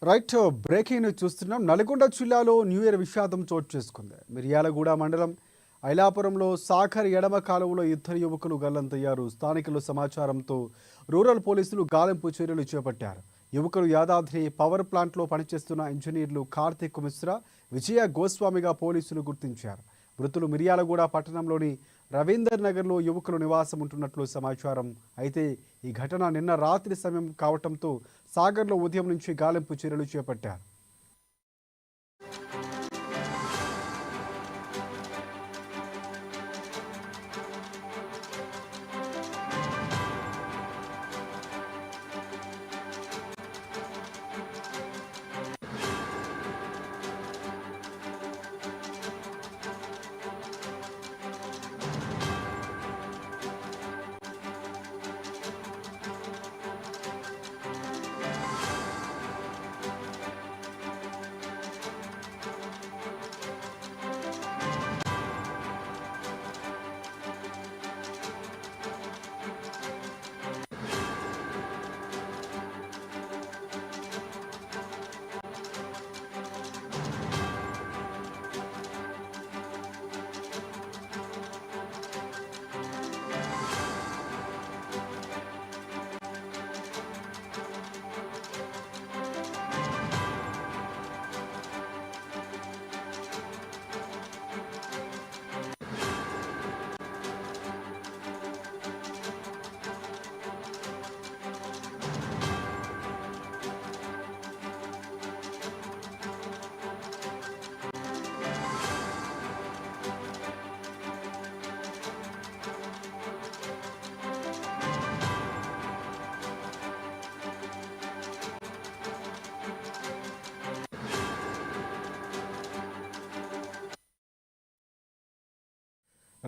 Right breaking news చూస్తున్నాం. నల్గొండ జిల్లాలో new year విషాదం చోటు చేసుకుంది. మిర్యాలగూడ మండలం ఐలాపురంలో సాఖర్ ఎడమ కాలువలో ఇద్దరు యువకులు గల్లంతయ్యారు. స్థానికుల సమాచారంతో రూరల్ పోలీసులు గాలింపు చర్యలు చేపట్టారు. యువకులు యాదాద్రి పవర్ ప్లాంట్లో పనిచేస్తున్న ఇంజనీర్లు కార్తిక్ మిశ్రా, విజయ గోస్వామిగా పోలీసులు గుర్తించారు. మృతులు మిర్యాలగూడ పట్టణంలోని రవీందర్ నగర్లో యువకులు నివాసం ఉంటున్నట్లు సమాచారం. అయితే ఈ ఘటన నిన్న రాత్రి సమయం కావడంతో సాగర్లో ఉదయం నుంచి గాలింపు చర్యలు చేపట్టారు.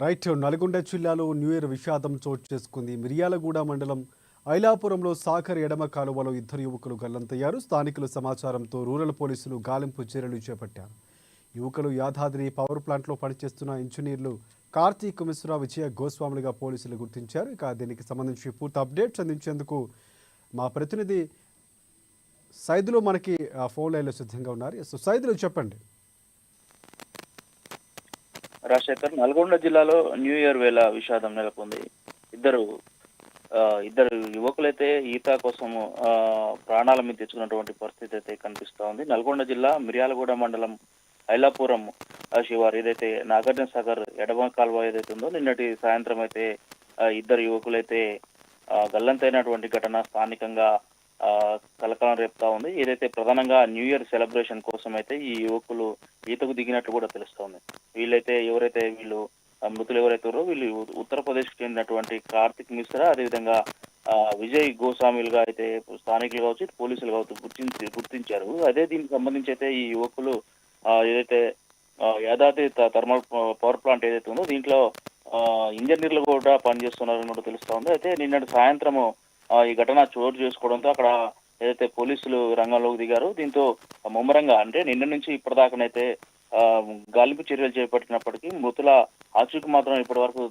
రైట్ నల్గొండ జిల్లాలో న్యూ ఇయర్ విషాదం చోటు చేసుకుంది. మిర్యాలగూడ మండలం ఐలాపురంలో సాగర్ ఎడమ కాలువలో ఇద్దరు యువకులు గల్లంతయ్యారు. స్థానికుల సమాచారంతో రూరల్ పోలీసులు గాలింపు చర్యలు చేపట్టారు. యువకులు యాదాద్రి పవర్ ప్లాంట్లో పనిచేస్తున్న ఇంజనీర్లు కార్తీక్ మిశ్రా, విజయ గోస్వాములుగా పోలీసులు గుర్తించారు. ఇక దీనికి సంబంధించి పూర్తి అప్డేట్స్ అందించేందుకు మా ప్రతినిధి సైదులు మనకి ఫోన్ లైన్లో సిద్ధంగా ఉన్నారు. సో సైదులు చెప్పండి. రాజశేఖర్, నల్గొండ జిల్లాలో న్యూ ఇయర్ వేళ విషాదం నెలకొంది. ఇద్దరు యువకులైతే ఈత కోసం ప్రాణాల మీద తెచ్చుకున్నటువంటి పరిస్థితి అయితే కనిపిస్తా ఉంది. నల్గొండ జిల్లా మిర్యాలగూడ మండలం ఐలాపురం శివారు ఏదైతే నాగార్జున సాగర్ ఎడమ కాలువ ఏదైతే ఉందో నిన్నటి సాయంత్రం అయితే ఇద్దరు యువకులైతే గల్లంతైనటువంటి ఘటన స్థానికంగా కలకలం రేపుతా ఉంది. ఏదైతే ప్రధానంగా న్యూ ఇయర్ సెలబ్రేషన్ కోసం అయితే ఈ యువకులు ఈతకు దిగినట్లు కూడా తెలుస్తోంది. ఎవరైతే మృతులు ఎవరైతే వీళ్ళు ఉత్తరప్రదేశ్కి చెందినటువంటి కార్తిక్ మిశ్రా, అదేవిధంగా విజయ్ గోస్వామిలుగా అయితే స్థానికులు కావచ్చు, పోలీసులు కావచ్చు గుర్తించారు. అదే దీనికి సంబంధించి అయితే ఈ యువకులు ఏదైతే యాదాద్రి థర్మల్ పవర్ ప్లాంట్ ఏదైతే ఉందో దీంట్లో ఇంజనీర్లు కూడా పనిచేస్తున్నారని కూడా తెలుస్తా ఉంది. అయితే నిన్నటి సాయంత్రము ఈ ఘటన చోటు చేసుకోవడంతో అక్కడ ఏదైతే పోలీసులు రంగంలోకి దిగారు. దీంతో ముమ్మరంగా అంటే నిన్న నుంచి ఇప్పటిదాకానైతే గాలింపు చర్యలు చేపట్టినప్పటికీ మృతుల ఆచూకీ మాత్రం ఇప్పటి వరకు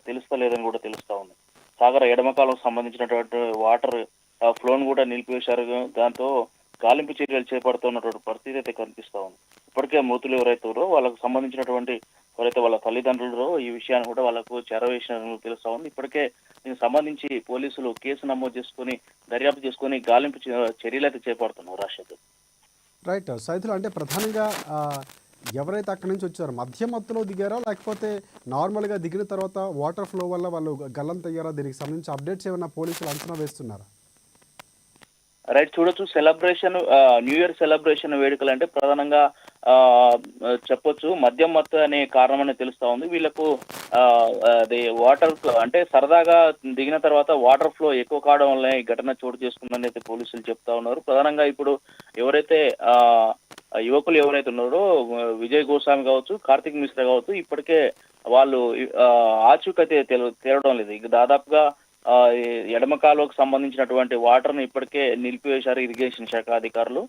తెలుస్తలేదని కూడా తెలుస్తా ఉంది. సాగర్ ఎడమకాలకు సంబంధించినటువంటి వాటర్ ఫ్లోను కూడా నిలిపివేశారు. దాంతో గాలింపు చర్యలు చేపడుతున్నటువంటి పరిస్థితి అయితే కనిపిస్తా ఉంది. ఇప్పటికే మృతులు ఎవరైతే వాళ్ళకు సంబంధించినటువంటి ఎవరైతే వాళ్ళ తల్లిదండ్రులు ఈ విషయాన్ని కూడా వాళ్ళకు చేరవేసినట్లు తెలుస్తా ఉంది. ఇప్పటికే దీనికి సంబంధించి పోలీసులు కేసు నమోదు చేసుకుని దర్యాప్తు చేసుకుని గాలింపు చర్యలు అయితే చేపడుతున్నారు. రాజశేఖర్, రైట్ సైతులు అంటే ప్రధానంగా ఎవరైతే అక్కడి నుంచి వచ్చారో మధ్య మత్తులో దిగారా, లేకపోతే నార్మల్గా దిగిన తర్వాత వాటర్ ఫ్లో వల్ల వాళ్ళు గల్లంతయ్యారా? దీనికి సంబంధించి అప్డేట్స్ ఏమైనా పోలీసులు అంచనా వేస్తున్నారా? రైట్, చూడొచ్చు. న్యూ ఇయర్ సెలబ్రేషన్ వేడుకలు అంటే ప్రధానంగా చెప్పొచ్చు మద్యం మత్తు అనే కారణం అనేది తెలుస్తా ఉంది. వీళ్ళకు అది వాటర్ అంటే సరదాగా దిగిన తర్వాత వాటర్ ఫ్లో ఎక్కువ కావడం వల్ల ఈ ఘటన చోటు చేసుకుందని అయితే పోలీసులు చెప్తా ఉన్నారు. ప్రధానంగా ఇప్పుడు ఎవరైతే యువకులు ఎవరైతే ఉన్నారో విజయ్ గోస్వామి కావచ్చు, కార్తిక్ మిశ్రా కావచ్చు, ఇప్పటికే వాళ్ళు ఆచూకైతే తేలడం లేదు. ఇక దాదాపుగా ఎడమ కాలువకు సంబంధించినటువంటి వాటర్ ను ఇప్పటికే నిలిపివేశారు ఇరిగేషన్ శాఖ అధికారులు.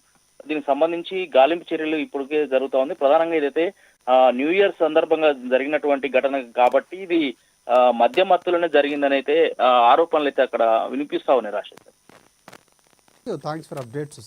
దీనికి సంబంధించి గాలింపు చర్యలు ఇప్పటికే జరుగుతా ఉంది. ప్రధానంగా ఇదైతే న్యూ ఇయర్ సందర్భంగా జరిగినటువంటి ఘటన కాబట్టి ఇది మద్య మత్తులోనే జరిగిందని అయితే ఆరోపణలు అయితే అక్కడ వినిపిస్తా ఉన్నాయి. Rajasekhar, thanks for updates.